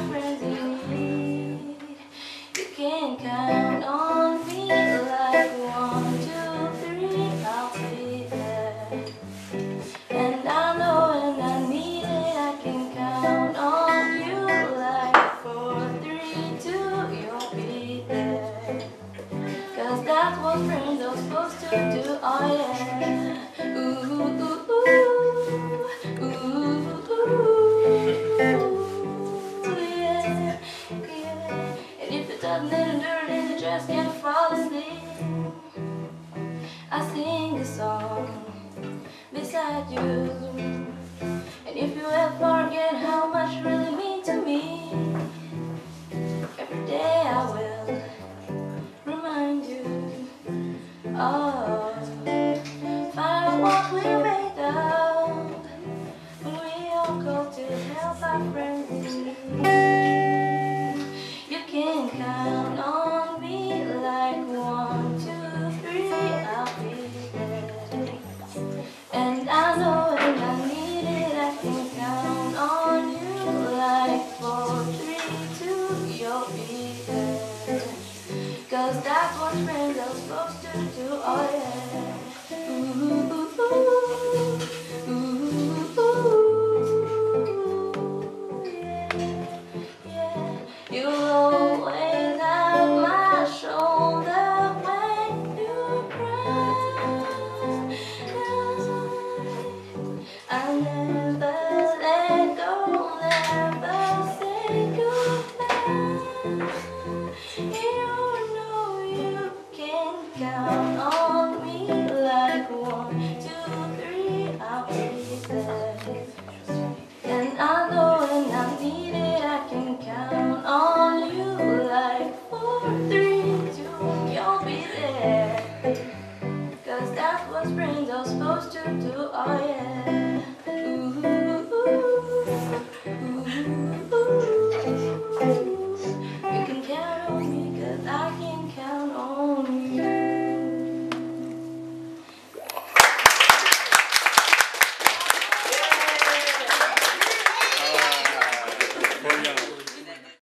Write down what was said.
friends in need. You can count on me like 1, 2, 3, I'll be there. And I know when I need it, I can count on you like 4, 3, 2, you'll be there. Cause that's what friends are supposed to do, oh yeah. Ooh, ooh, ooh, ooh, ooh, yeah, yeah. And if it doesn't end dirt and you just can't fall asleep, I sing a song beside you. And if you ever forget how much you really mean to me, every day I will remind you. Oh, find what we made of when we all go to help our friends in need. You can count on me like 1, 2, 3, I'll be there. And I know when I need it, I can count on you like 4, 3, 2, you'll be there. Cause that's what friends are supposed to do, oh yeah. Ooh, ooh, ooh, ooh, ooh, yeah, yeah. You'll always have my shoulder when you cry. I'll never let go, never say goodbye. You know you can count on me like 1, 2, 3, I'll be there. And I know when I need it, I can count on you like 4, 3, 2, you'll be there. Cause that's what friends are supposed to do, oh yeah.